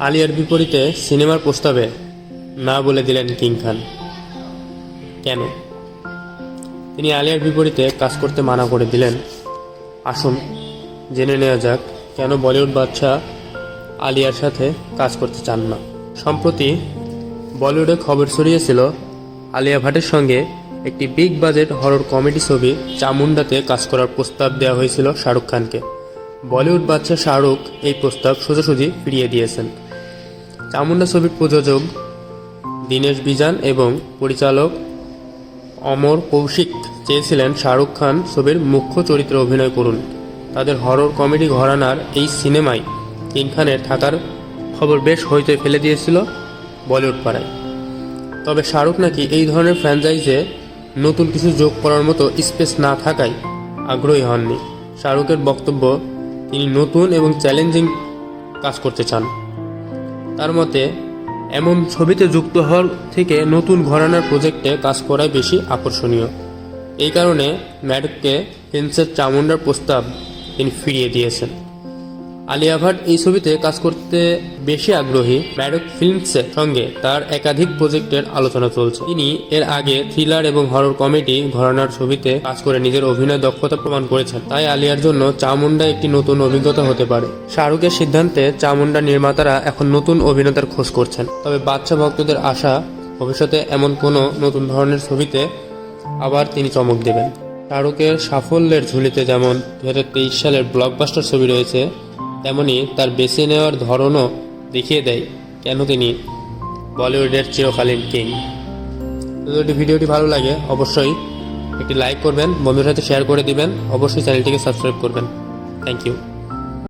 আলিয়ার বিপরীতে সিনেমার প্রস্তাবে না বলে দিলেন কিং খান। কেন তিনি আলিয়ার বিপরীতে কাজ করতে মানা করে দিলেন? আসুন জেনে নেওয়া যাক কেন বলিউড বাদশা আলিয়ার সাথে কাজ করতে চান না। সম্প্রতি বলিউডে খবর ছড়িয়েছিল আলিয়া ভাটের সঙ্গে একটি বিগ বাজেট হরর কমেডি ছবি চামুন্ডাতে কাজ করার প্রস্তাব দেওয়া হয়েছিল শাহরুখ খানকে। বলিউড বাদশা শাহরুখ এই প্রস্তাব সোজাসুজি ফিরিয়ে দিয়েছেন। চামুন্ডা ছবির প্রযোজক দীনেশ বিজান এবং পরিচালক অমর কৌশিক চেয়েছিলেন শাহরুখ খান ছবির মুখ্য চরিত্রে অভিনয় করুন। তাদের হরর কমেডি ঘরানার এই সিনেমায় কিং খানের থাকার খবর বেশ হইচই ফেলে দিয়েছিল বলিউড পাড়ায়। তবে শাহরুখ নাকি এই ধরনের ফ্র্যাঞ্চাইজে নতুন কিছু যোগ করার মতো স্পেস না থাকায় আগ্রহী হননি। শাহরুখের বক্তব্য, তিনি নতুন এবং চ্যালেঞ্জিং কাজ করতে চান। তার মতে এমন ছবিতে যুক্ত হওয়ার থেকে নতুন ঘরানার প্রজেক্টে কাজ করাই বেশি আকর্ষণীয়। এই কারণে ম্যাডককে ফিল্মসের চামুন্ডার প্রস্তাব তিনি ফিরিয়ে দিয়েছেন। আলিয়া ভাট এই ছবিতে কাজ করতে বেশি আগ্রহী। ম্যাডক ফিল্মসের সঙ্গে তার একাধিক প্রজেক্টের আলোচনা চলছে। তিনি এর আগে থ্রিলার এবং হরর কমেডি ঘরানার ছবিতে কাজ করে নিজের অভিনয় দক্ষতা প্রমাণ করেছেন। তাই আলিয়ার জন্য চামুন্ডা একটি নতুন অভিজ্ঞতা হতে পারে। শাহরুখের সিদ্ধান্তে চামুন্ডা নির্মাতারা এখন নতুন অভিনেতার খোঁজ করছেন। তবে বাদশা ভক্তদের আশা, ভবিষ্যতে এমন কোনো নতুন ধরনের ছবিতে আবার তিনি চমক দেবেন। শাহরুখের সাফল্যের ঝুলিতে যেমন 2023 সালের ব্লকবাস্টার ছবি রয়েছে, তেমনি তার বেছে নেওয়ার ধরনও দেখিয়ে দেয় কেন তিনি বলিউডের চিরকালীন কিং। যদি ভিডিওটি ভালো লাগে অবশ্যই একটি লাইক করবেন, বন্ধুদের সাথে শেয়ার করে দিবেন, অবশ্যই চ্যানেলটিকে সাবস্ক্রাইব করবেন। Thank you.